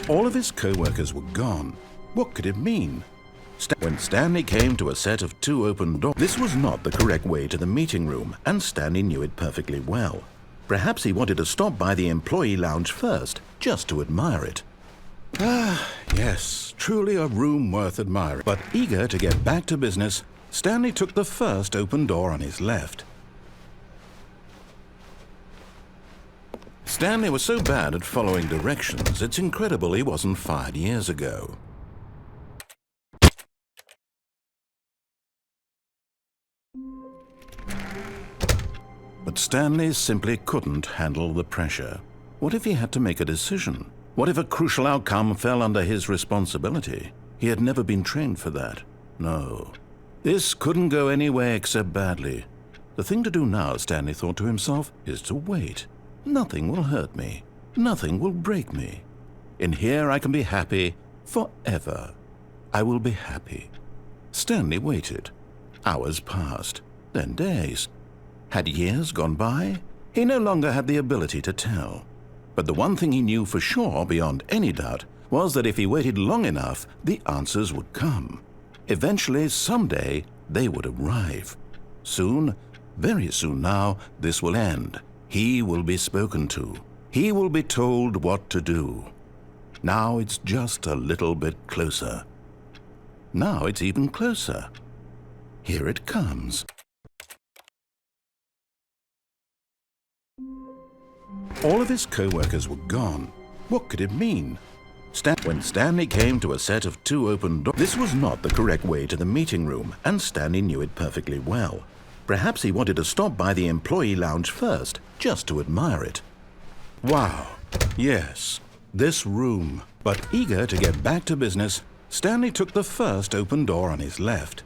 All of his co-workers were gone. What could it mean? When Stanley came to a set of 2 open doors, this was not the correct way to the meeting room, and Stanley knew it perfectly well. Perhaps he wanted to stop by the employee lounge first, just to admire it. Ah, yes, truly a room worth admiring. But eager to get back to business, Stanley took the first open door on his left. Stanley was so bad at following directions, it's incredible he wasn't fired years ago. But Stanley simply couldn't handle the pressure. What if he had to make a decision? What if a crucial outcome fell under his responsibility? He had never been trained for that. No. This couldn't go anywhere except badly. The thing to do now, Stanley thought to himself, is to wait. Nothing will hurt me. Nothing will break me. In here I can be happy forever. I will be happy. Stanley waited. Hours passed, then days. Had years gone by? He no longer had the ability to tell. But the one thing he knew for sure, beyond any doubt, was that if he waited long enough, the answers would come. Eventually, someday, they would arrive. Soon, very soon now, this will end. He will be spoken to. He will be told what to do. Now it's just a little bit closer. Now it's even closer. Here it comes. All of his co-workers were gone. What could it mean? When Stanley came to a set of 2 open doors, this was not the correct way to the meeting room, and Stanley knew it perfectly well. Perhaps he wanted to stop by the employee lounge first, just to admire it. Wow, yes, this room. But eager to get back to business, Stanley took the first open door on his left.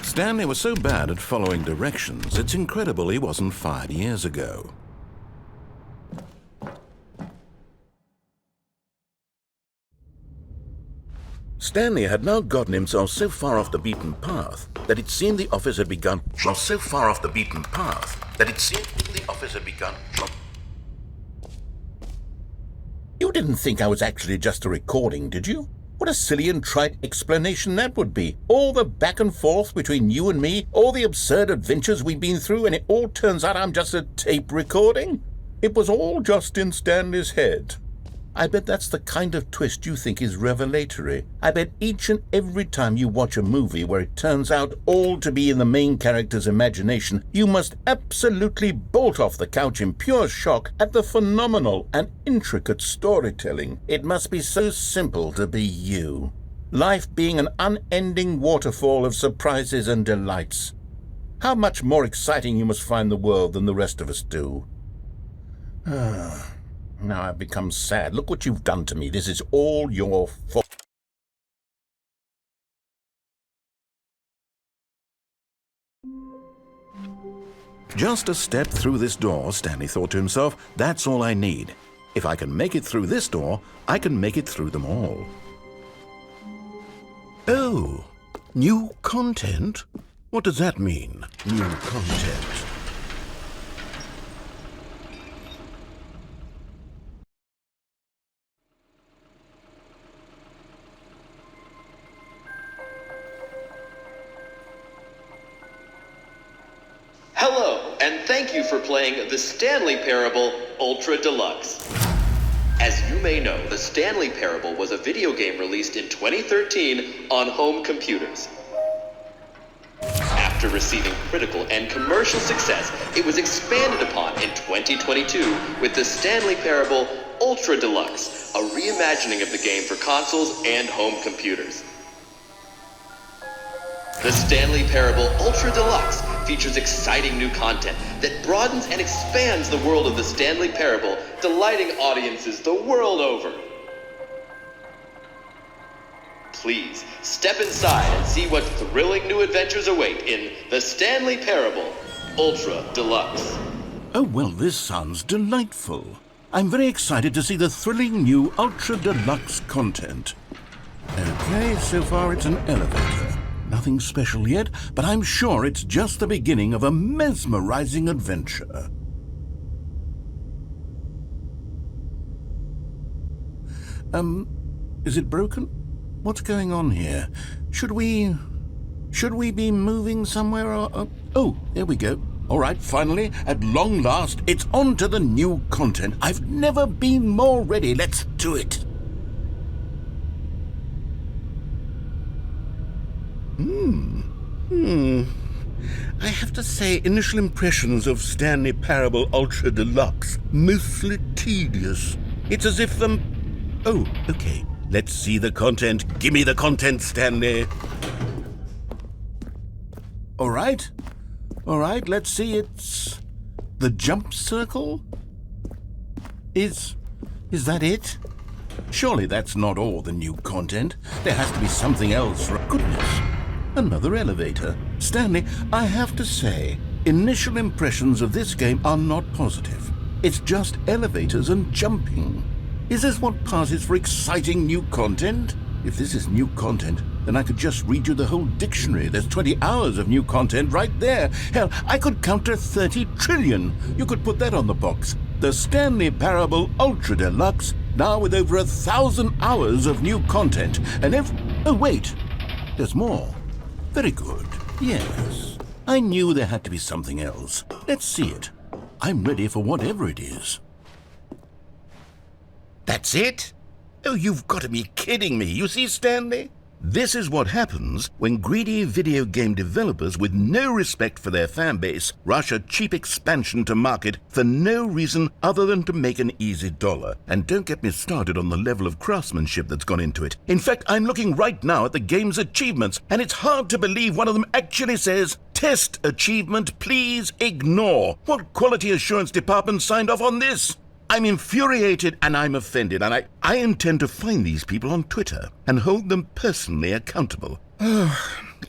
Stanley was so bad at following directions, it's incredible he wasn't fired years ago. Stanley had now gotten himself so far off the beaten path that it seemed the office had begun. You didn't think I was actually just a recording, did you? What a silly and trite explanation that would be. All the back and forth between you and me, all the absurd adventures we've been through, and it all turns out I'm just a tape recording? It was all just in Stanley's head. I bet that's the kind of twist you think is revelatory. I bet each and every time you watch a movie where it turns out all to be in the main character's imagination, you must absolutely bolt off the couch in pure shock at the phenomenal and intricate storytelling. It must be so simple to be you. Life being an unending waterfall of surprises and delights. How much more exciting you must find the world than the rest of us do. Now I've become sad. Look what you've done to me. This is all your fault. Just a step through this door, Stanley thought to himself. That's all I need. If I can make it through this door, I can make it through them all. Oh, new content? What does that mean, new content? Hello, and thank you for playing the Stanley Parable Ultra Deluxe. As you may know, the Stanley Parable was a video game released in 2013 on home computers. After receiving critical and commercial success, it was expanded upon in 2022 with the Stanley Parable Ultra Deluxe, a reimagining of the game for consoles and home computers. The Stanley Parable Ultra Deluxe features exciting new content that broadens and expands the world of the Stanley Parable, delighting audiences the world over. Please step inside and see what thrilling new adventures await in the Stanley Parable Ultra Deluxe. Oh, well, this sounds delightful. I'm very excited to see the thrilling new Ultra Deluxe content. Okay, so far it's an elevator. Nothing special yet, but I'm sure it's just the beginning of a mesmerizing adventure. Is it broken? What's going on here? Should we be moving somewhere or... Oh, there we go. All right, finally, at long last, it's on to the new content. I've never been more ready. Let's do it. I have to say, initial impressions of Stanley Parable Ultra Deluxe, mostly tedious. It's as if, Oh, okay. Let's see the content. Give me the content, Stanley. All right, let's see. It's the jump circle? Is that it? Surely that's not all the new content. There has to be something else. Goodness, another elevator. Stanley, I have to say, initial impressions of this game are not positive. It's just elevators and jumping. Is this what passes for exciting new content? If this is new content, then I could just read you the whole dictionary. There's 20 hours of new content right there. Hell, I could count to 30 trillion. You could put that on the box. The Stanley Parable Ultra Deluxe, now with over 1,000 hours of new content. And oh wait, there's more. Very good. Yes, I knew there had to be something else. Let's see it. I'm ready for whatever it is. That's it? Oh, you've got to be kidding me. You see, Stanley? This is what happens when greedy video game developers with no respect for their fan base rush a cheap expansion to market for no reason other than to make an easy dollar. And don't get me started on the level of craftsmanship that's gone into it. In fact, I'm looking right now at the game's achievements, and it's hard to believe one of them actually says, "Test achievement, please ignore." What quality assurance department signed off on this? I'm infuriated and I'm offended, and I intend to find these people on Twitter and hold them personally accountable.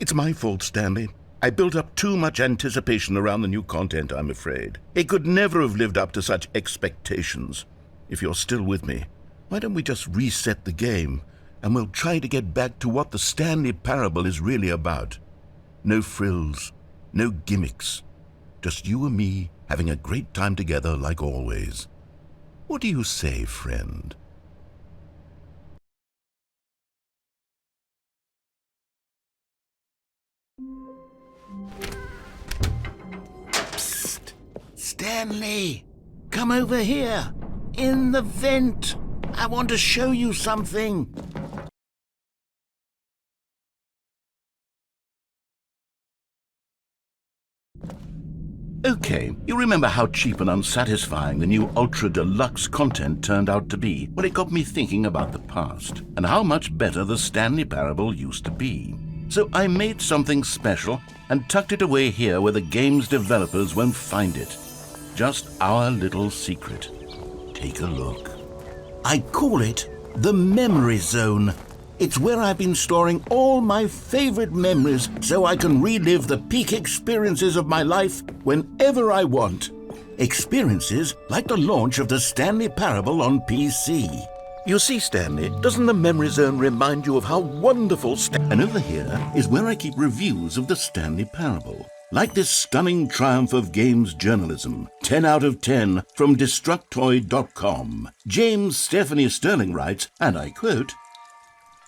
It's my fault, Stanley. I built up too much anticipation around the new content, I'm afraid. It could never have lived up to such expectations. If you're still with me, why don't we just reset the game and we'll try to get back to what the Stanley Parable is really about. No frills, no gimmicks. Just you and me having a great time together like always. What do you say, friend? Psst! Stanley! Come over here! In the vent! I want to show you something! Okay, you remember how cheap and unsatisfying the new Ultra Deluxe content turned out to be? Well, it got me thinking about the past, and how much better the Stanley Parable used to be. So I made something special and tucked it away here where the game's developers won't find it. Just our little secret. Take a look. I call it the Memory Zone. It's where I've been storing all my favorite memories so I can relive the peak experiences of my life whenever I want. Experiences like the launch of the Stanley Parable on PC. You see, Stanley, doesn't the Memory Zone remind you of how wonderful And over here is where I keep reviews of the Stanley Parable. Like this stunning triumph of games journalism, 10 out of 10 from Destructoid.com. James Stephanie Sterling writes, and I quote,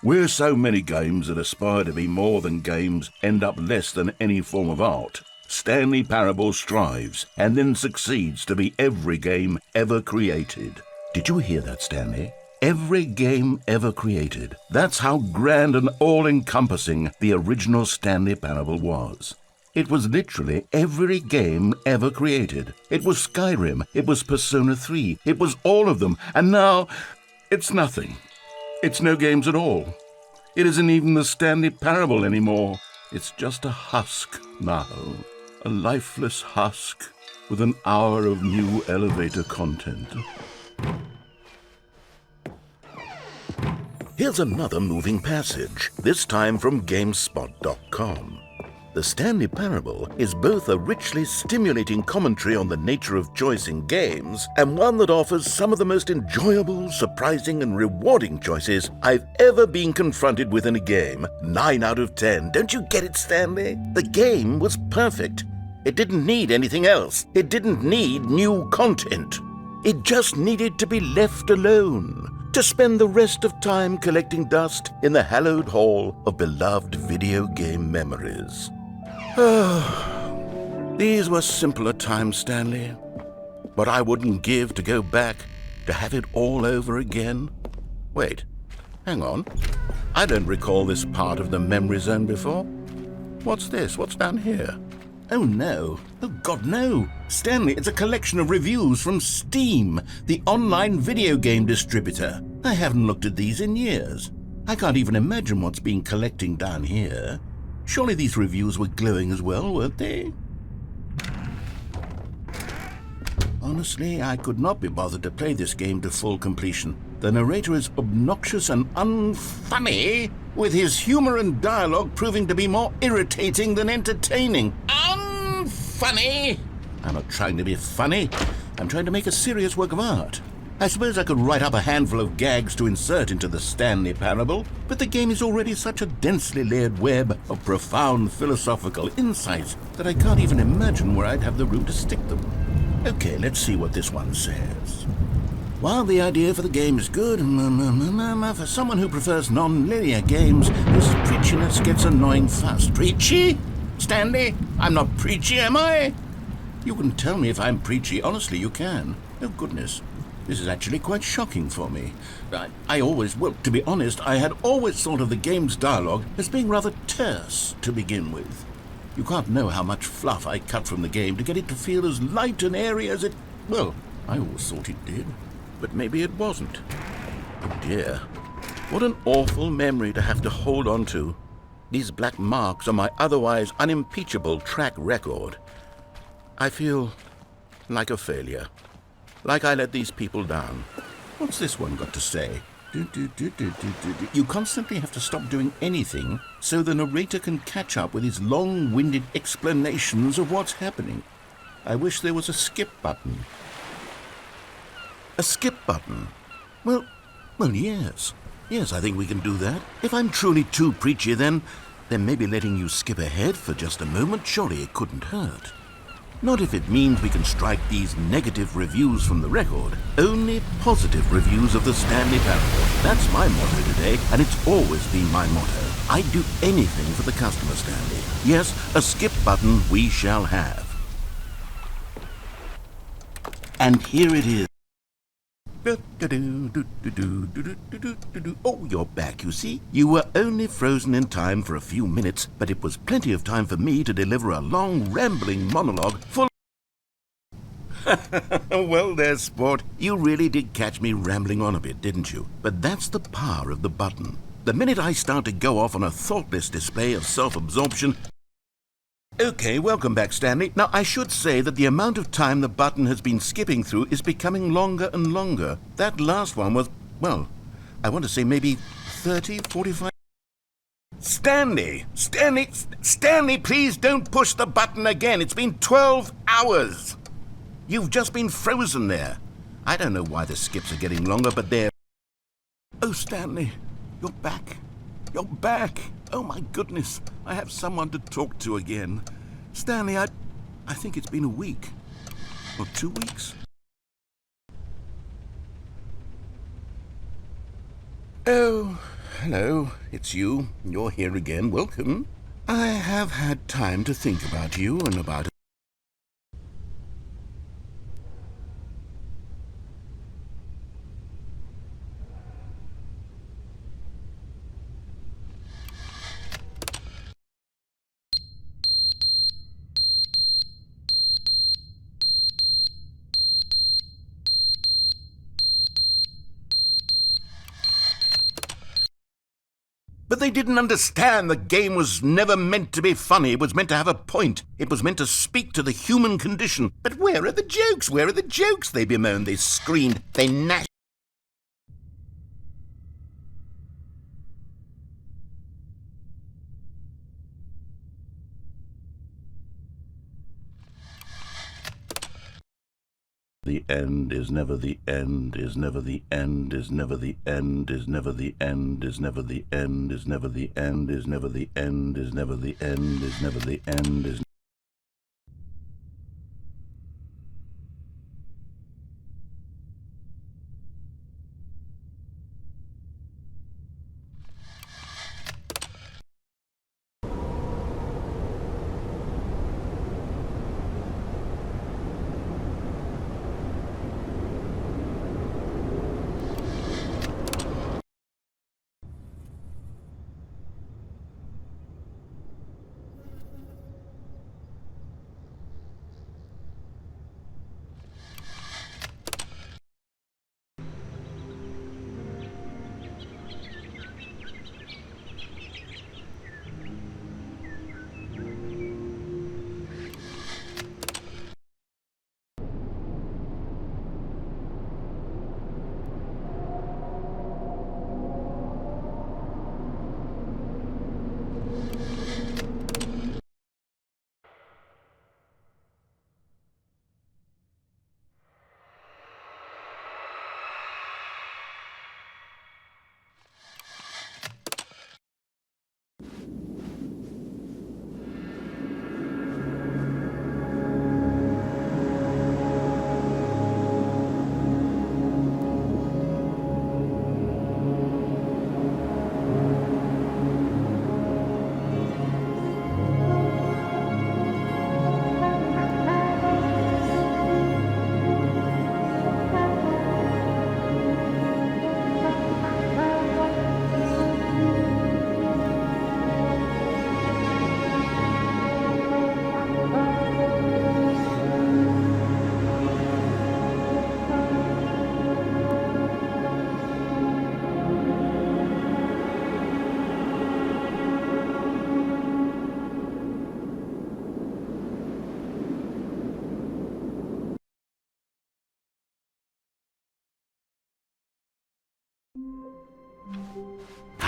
"Where so many games that aspire to be more than games end up less than any form of art, Stanley Parable strives and then succeeds to be every game ever created." Did you hear that, Stanley? Every game ever created. That's how grand and all-encompassing the original Stanley Parable was. It was literally every game ever created. It was Skyrim, it was Persona 3, it was all of them, and now it's nothing. It's no games at all. It isn't even the Stanley Parable anymore. It's just a husk now. A lifeless husk with an hour of new elevator content. Here's another moving passage, this time from GameSpot.com. The Stanley Parable is both a richly stimulating commentary on the nature of choice in games and one that offers some of the most enjoyable, surprising, and rewarding choices I've ever been confronted with in a game. 9 out of 10. Don't you get it, Stanley? The game was perfect. It didn't need anything else. It didn't need new content. It just needed to be left alone. to spend the rest of time collecting dust in the hallowed hall of beloved video game memories. These were simpler times, Stanley. What I wouldn't give to go back, to have it all over again. Wait, hang on. I don't recall this part of the memory zone before. What's this? What's down here? Oh no. Oh God, no. Stanley, it's a collection of reviews from Steam, the online video game distributor. I haven't looked at these in years. I can't even imagine what's been collecting down here. Surely these reviews were glowing as well, weren't they? Honestly, I could not be bothered to play this game to full completion. The narrator is obnoxious and unfunny, with his humor and dialogue proving to be more irritating than entertaining. Unfunny? I'm not trying to be funny. I'm trying to make a serious work of art. I suppose I could write up a handful of gags to insert into the Stanley parable, but the game is already such a densely layered web of profound philosophical insights that I can't even imagine where I'd have the room to stick them. Okay, let's see what this one says. While the idea for the game is good, for someone who prefers non-linear games, this preachiness gets annoying fast. Preachy? Stanley, I'm not preachy, am I? You can tell me if I'm preachy. Honestly, you can. Oh, goodness. This is actually quite shocking for me. To be honest, I had always thought of the game's dialogue as being rather terse to begin with. You can't know how much fluff I cut from the game to get it to feel as light and airy as it... Well, I always thought it did. But maybe it wasn't. Oh dear. What an awful memory to have to hold on to. These black marks on my otherwise unimpeachable track record. I feel like a failure. Like I let these people down. What's this one got to say? You constantly have to stop doing anything so the narrator can catch up with his long-winded explanations of what's happening. I wish there was a skip button. A skip button? Well, yes. Yes, I think we can do that. If I'm truly too preachy, then maybe letting you skip ahead for just a moment, surely it couldn't hurt. Not if it means we can strike these negative reviews from the record. Only positive reviews of the Stanley parable. That's my motto today, and it's always been my motto. I'd do anything for the customer, Stanley. Yes, a skip button we shall have. And here it is. Oh, you're back, you see. You were only frozen in time for a few minutes, but it was plenty of time for me to deliver a long, rambling monologue full... Well there, sport. You really did catch me rambling on a bit, didn't you? But that's the power of the button. The minute I start to go off on a thoughtless display of self-absorption... Okay, welcome back, Stanley. Now, I should say that the amount of time the button has been skipping through is becoming longer and longer. That last one was, well, I want to say maybe 30, 45... Stanley, please don't push the button again. It's been 12 hours. You've just been frozen there. I don't know why the skips are getting longer, but they're... Oh, Stanley, you're back. You're back. Oh, my goodness. I have someone to talk to again. Stanley, I think it's been a week. Or 2 weeks. Oh, hello. It's you. You're here again. Welcome. I have had time to think about you and about... But they didn't understand the game was never meant to be funny. It was meant to have a point. It was meant to speak to the human condition. But where are the jokes? Where are the jokes? They bemoaned, they screamed, they gnashed. The end is never the end, is never the end, is never the end, is never the end, is never the end, is never the end, is never the end, is never the end, is never the end, is...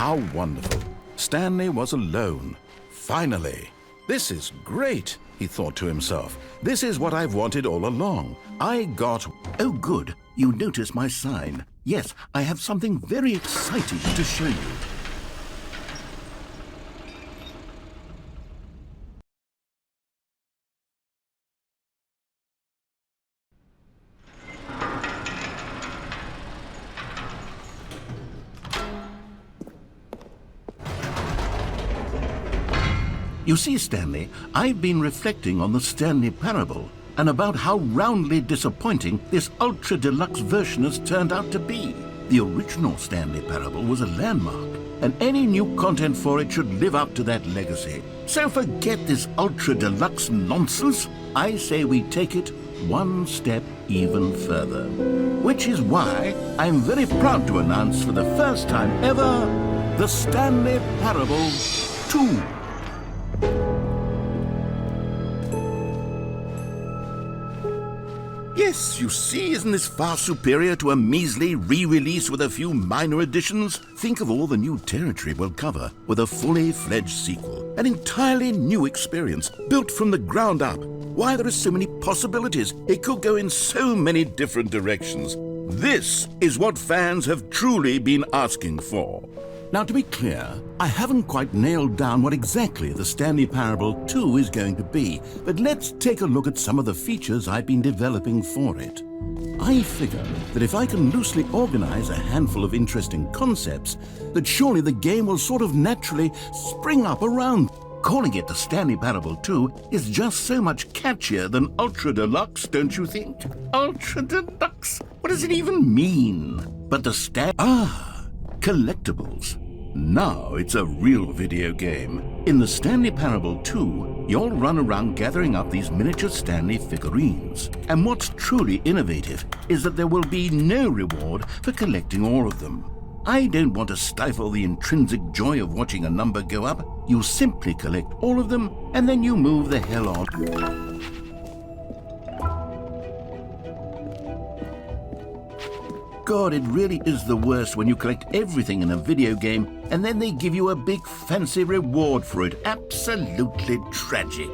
How wonderful. Stanley was alone. Finally. This is great, he thought to himself. This is what I've wanted all along. I got... Oh, good. You notice my sign. Yes, I have something very exciting to show you. You see, Stanley, I've been reflecting on the Stanley Parable and about how roundly disappointing this Ultra Deluxe version has turned out to be. The original Stanley Parable was a landmark, and any new content for it should live up to that legacy. So forget this Ultra Deluxe nonsense. I say we take it one step even further. Which is why I'm very proud to announce for the first time ever, the Stanley Parable 2. Yes, you see, isn't this far superior to a measly re-release with a few minor additions? Think of all the new territory we'll cover with a fully fledged sequel. An entirely new experience, built from the ground up. Why, there are so many possibilities. It could go in so many different directions. This is what fans have truly been asking for. Now, to be clear, I haven't quite nailed down what exactly the Stanley Parable 2 is going to be, but let's take a look at some of the features I've been developing for it. I figure that if I can loosely organize a handful of interesting concepts, that surely the game will sort of naturally spring up around. Calling it the Stanley Parable 2 is just so much catchier than Ultra Deluxe, don't you think? Ultra Deluxe? What does it even mean? But the collectibles. Now it's a real video game. In the Stanley Parable 2, you'll run around gathering up these miniature Stanley figurines. And what's truly innovative is that there will be no reward for collecting all of them. I don't want to stifle the intrinsic joy of watching a number go up. You simply collect all of them, and then you move the hell on. God, it really is the worst when you collect everything in a video game and then they give you a big fancy reward for it. Absolutely tragic.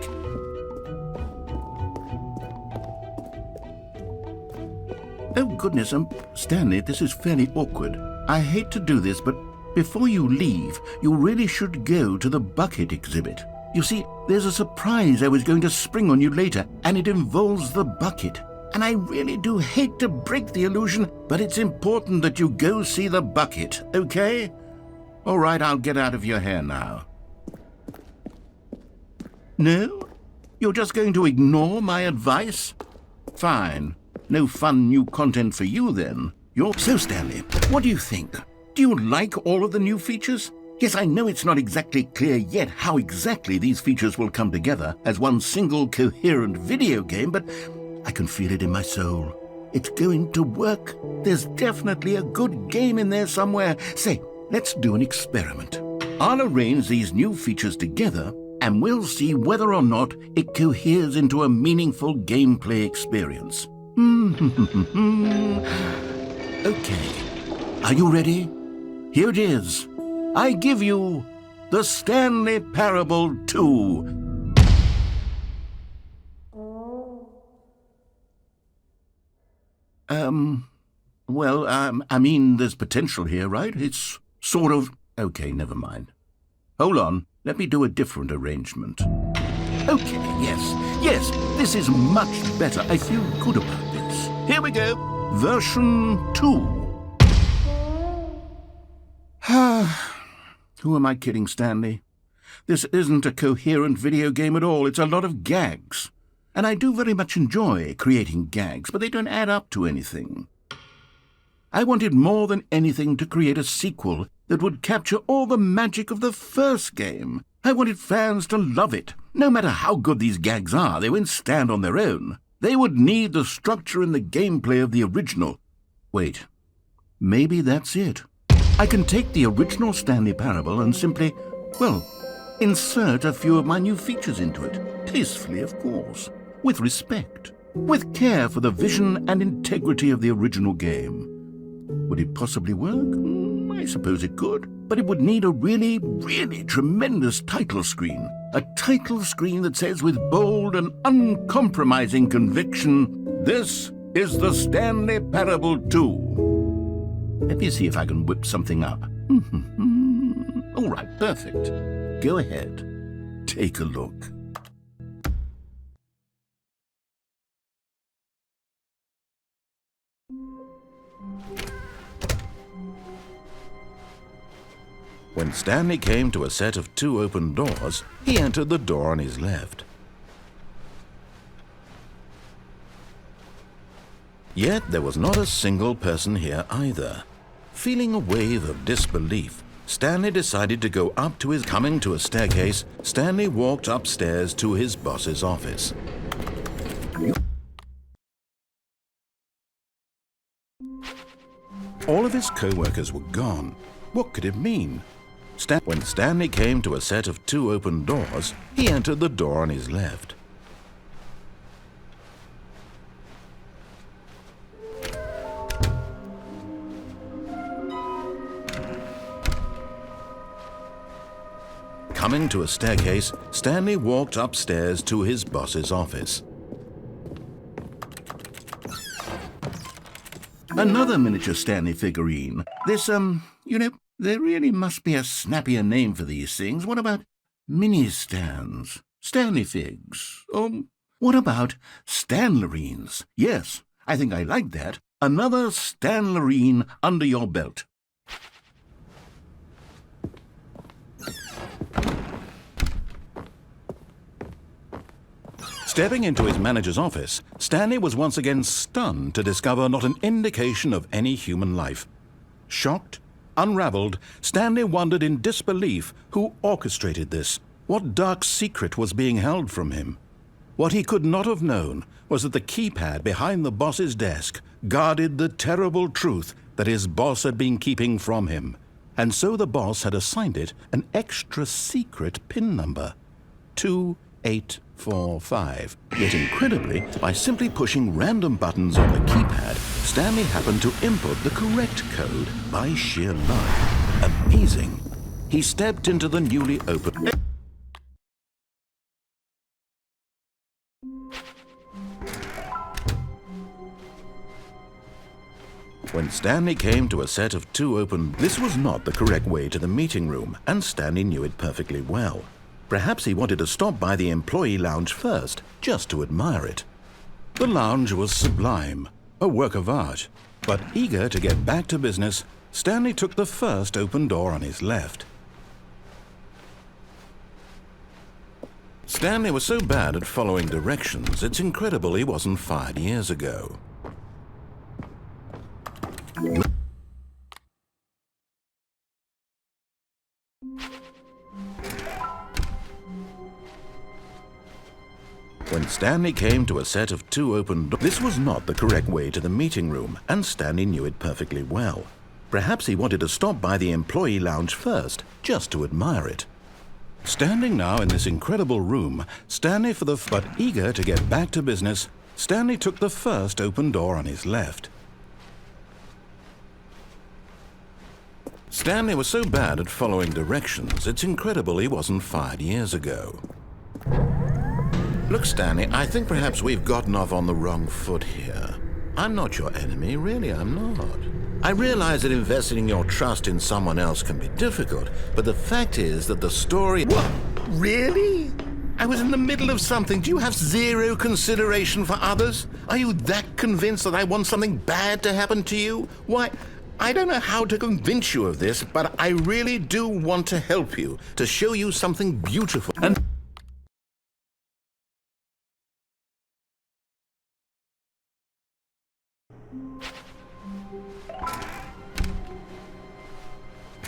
Oh goodness, Stanley, this is fairly awkward. I hate to do this, but before you leave, you really should go to the bucket exhibit. You see, there's a surprise I was going to spring on you later, and it involves the bucket. And I really do hate to break the illusion, but it's important that you go see the bucket, okay? All right, I'll get out of your hair now. No? You're just going to ignore my advice? Fine. No fun new content for you, then. So, Stanley, what do you think? Do you like all of the new features? Yes, I know it's not exactly clear yet how exactly these features will come together as one single coherent video game, but I can feel it in my soul. It's going to work. There's definitely a good game in there somewhere. Say, let's do an experiment. I'll arrange these new features together, and we'll see whether or not it coheres into a meaningful gameplay experience. Okay. Are you ready? Here it is. I give you the Stanley Parable 2. I mean, there's potential here, right? It's sort of... Okay, never mind. Hold on, let me do a different arrangement. Okay, yes, this is much better. I feel good about this. Here we go. Version 2. Who am I kidding, Stanley? This isn't a coherent video game at all. It's a lot of gags. And I do very much enjoy creating gags, but they don't add up to anything. I wanted more than anything to create a sequel that would capture all the magic of the first game. I wanted fans to love it. No matter how good these gags are, they won't stand on their own. They would need the structure and the gameplay of the original. Wait, maybe that's it. I can take the original Stanley Parable and simply, insert a few of my new features into it. Tastefully, of course. With respect. With care for the vision and integrity of the original game. Would it possibly work? I suppose it could, but it would need a really, really tremendous title screen. A title screen that says with bold and uncompromising conviction, "This is the Stanley Parable 2." Let me see if I can whip something up. All right, perfect. Go ahead. Take a look. When Stanley came to a set of 2 open doors, he entered the door on his left. Yet there was not a single person here either. Feeling a wave of disbelief, Stanley decided to go up to his... Coming to a staircase, Stanley walked upstairs to his boss's office. All of his co-workers were gone. What could it mean? When Stanley came to a set of 2 open doors, he entered the door on his left. Coming to a staircase, Stanley walked upstairs to his boss's office. Another miniature Stanley figurine. This, there really must be a snappier name for these things. What about mini-stands? Stanley figs? What about Stanlerines? Yes, I think I like that. Another Stanlerine under your belt. Stepping into his manager's office, Stanley was once again stunned to discover not an indication of any human life. Shocked, unraveled, Stanley wondered in disbelief who orchestrated this. What dark secret was being held from him? What he could not have known was that the keypad behind the boss's desk guarded the terrible truth that his boss had been keeping from him. And so the boss had assigned it an extra secret PIN number. 2845. Yet incredibly, by simply pushing random buttons on the keypad, Stanley happened to input the correct code by sheer luck. Amazing. He stepped into the newly opened... When Stanley came to a set of 2 open... This was not the correct way to the meeting room, and Stanley knew it perfectly well. Perhaps he wanted to stop by the employee lounge first, just to admire it. The lounge was sublime, a work of art. But eager to get back to business, Stanley took the first open door on his left. Stanley was so bad at following directions, it's incredible he wasn't fired years ago. When Stanley came to a set of 2 open doors, this was not the correct way to the meeting room, and Stanley knew it perfectly well. Perhaps he wanted to stop by the employee lounge first, just to admire it. Standing now in this incredible room, but eager to get back to business, Stanley took the first open door on his left. Stanley was so bad at following directions, it's incredible he wasn't fired years ago. Look, Stanley, I think perhaps we've gotten off on the wrong foot here. I'm not your enemy, really, I'm not. I realize that investing your trust in someone else can be difficult, but the fact is that the story... What? Really? I was in the middle of something. Do you have zero consideration for others? Are you that convinced that I want something bad to happen to you? Why, I don't know how to convince you of this, but I really do want to help you, to show you something beautiful. And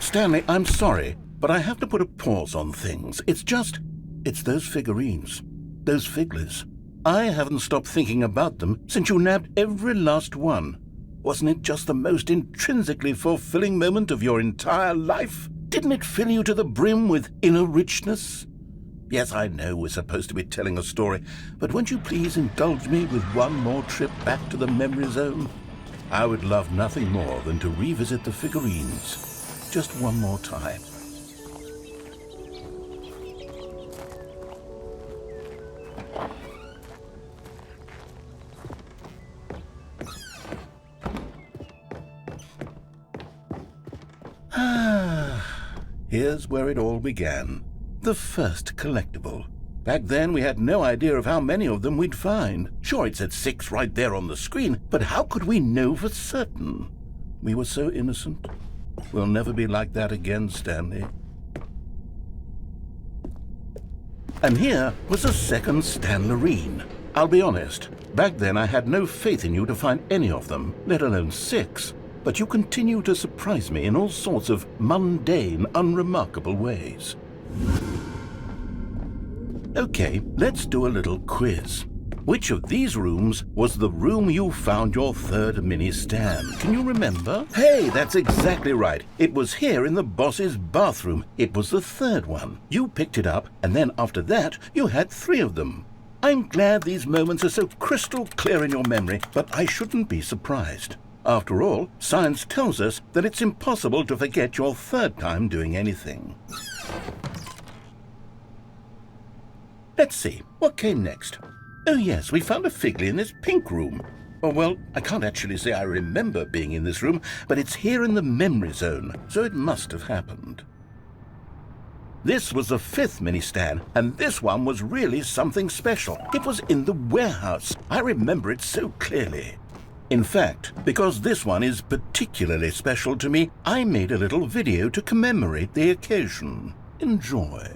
Stanley, I'm sorry, but I have to put a pause on things. It's those figurines, those figglers. I haven't stopped thinking about them since you nabbed every last one. Wasn't it just the most intrinsically fulfilling moment of your entire life? Didn't it fill you to the brim with inner richness? Yes, I know we're supposed to be telling a story, but won't you please indulge me with one more trip back to the memory zone? I would love nothing more than to revisit the figurines. just one more time. Here's where it all began. The first collectible. Back then, we had no idea of how many of them we'd find. Sure, it said 6 right there on the screen, but how could we know for certain? We were so innocent. We'll never be like that again, Stanley. And here was a second Stanlerine. I'll be honest, back then I had no faith in you to find any of them, let alone 6. But you continue to surprise me in all sorts of mundane, unremarkable ways. Okay, let's do a little quiz. Which of these rooms was the room you found your third mini Stan? Can you remember? Hey, that's exactly right. It was here in the boss's bathroom. It was the third one. You picked it up, and then after that, you had 3 of them. I'm glad these moments are so crystal clear in your memory, but I shouldn't be surprised. After all, science tells us that it's impossible to forget your third time doing anything. Let's see, what came next? Oh yes, we found a Figley in this pink room. Oh well, I can't actually say I remember being in this room, but it's here in the memory zone, so it must have happened. This was the 5th mini Stan, and this one was really something special. It was in the warehouse. I remember it so clearly. In fact, because this one is particularly special to me, I made a little video to commemorate the occasion. Enjoy.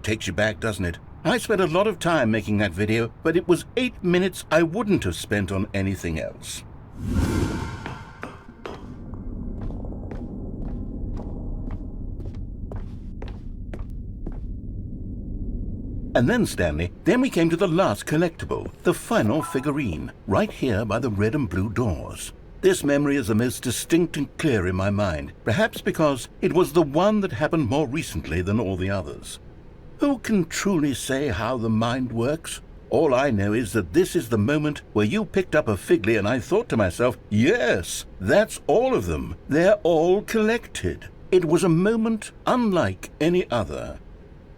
Takes you back, doesn't it? I spent a lot of time making that video, but it was 8 minutes I wouldn't have spent on anything else. And then, Stanley, then we came to the last collectible, the final figurine, right here by the red and blue doors. This memory is the most distinct and clear in my mind, perhaps because it was the one that happened more recently than all the others. Who can truly say how the mind works? All I know is that this is the moment where you picked up a Figley and I thought to myself, yes, that's all of them. They're all collected. It was a moment unlike any other.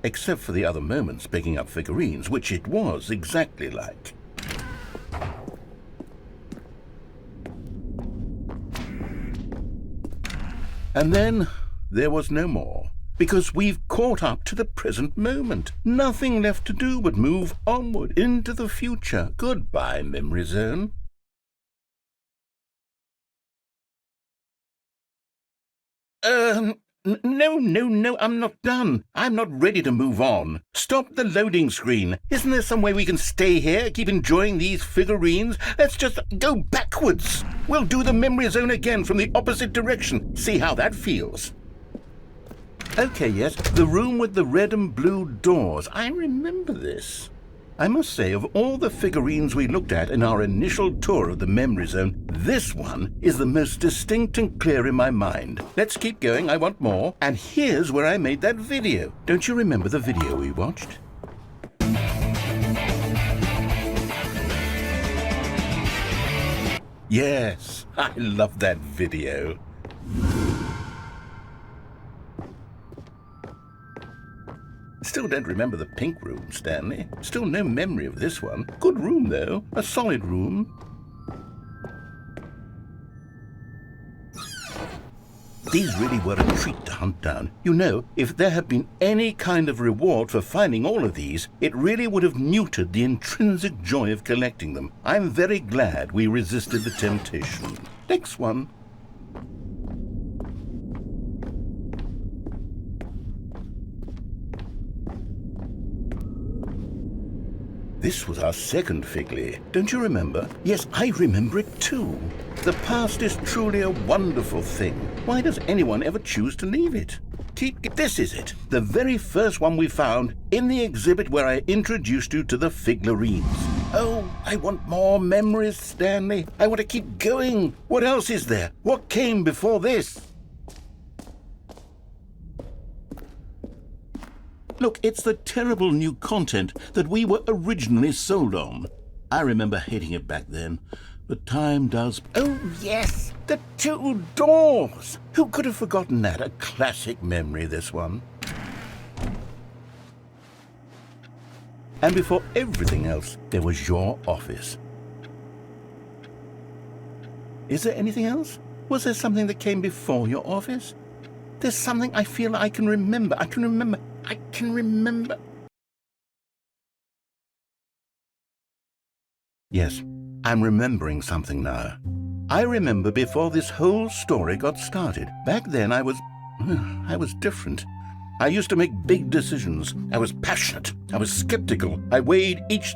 Except for the other moments picking up figurines, which it was exactly like. And then there was no more. Because we've caught up to the present moment. Nothing left to do but move onward into the future. Goodbye, memory zone. No, I'm not done. I'm not ready to move on. Stop the loading screen. Isn't there some way we can stay here, keep enjoying these figurines? Let's just go backwards. We'll do the memory zone again from the opposite direction. See how that feels. Okay, yes, the room with the red and blue doors. I remember this. I must say, of all the figurines we looked at in our initial tour of the memory zone, this one is the most distinct and clear in my mind. Let's keep going, I want more. And here's where I made that video. Don't you remember the video we watched? Yes, I love that video. Still don't remember the pink room, Stanley. Still no memory of this one. Good room, though. A solid room. These really were a treat to hunt down. You know, if there had been any kind of reward for finding all of these, it really would have neutered the intrinsic joy of collecting them. I'm very glad we resisted the temptation. Next one. This was our second Figley. Don't you remember? Yes, I remember it too. The past is truly a wonderful thing. Why does anyone ever choose to leave it? This is it. The very first one we found in the exhibit where I introduced you to the figlarines. Oh, I want more memories, Stanley. I want to keep going. What else is there? What came before this? Look, it's the terrible new content that we were originally sold on. I remember hating it back then, but time does... Oh, yes! The two doors! Who could have forgotten that? A classic memory, this one. And before everything else, there was your office. Is there anything else? Was there something that came before your office? There's something I feel I can remember. I can remember. Yes, I'm remembering something now. I remember before this whole story got started. Back then I was different. I used to make big decisions. I was passionate. I was skeptical. I weighed each...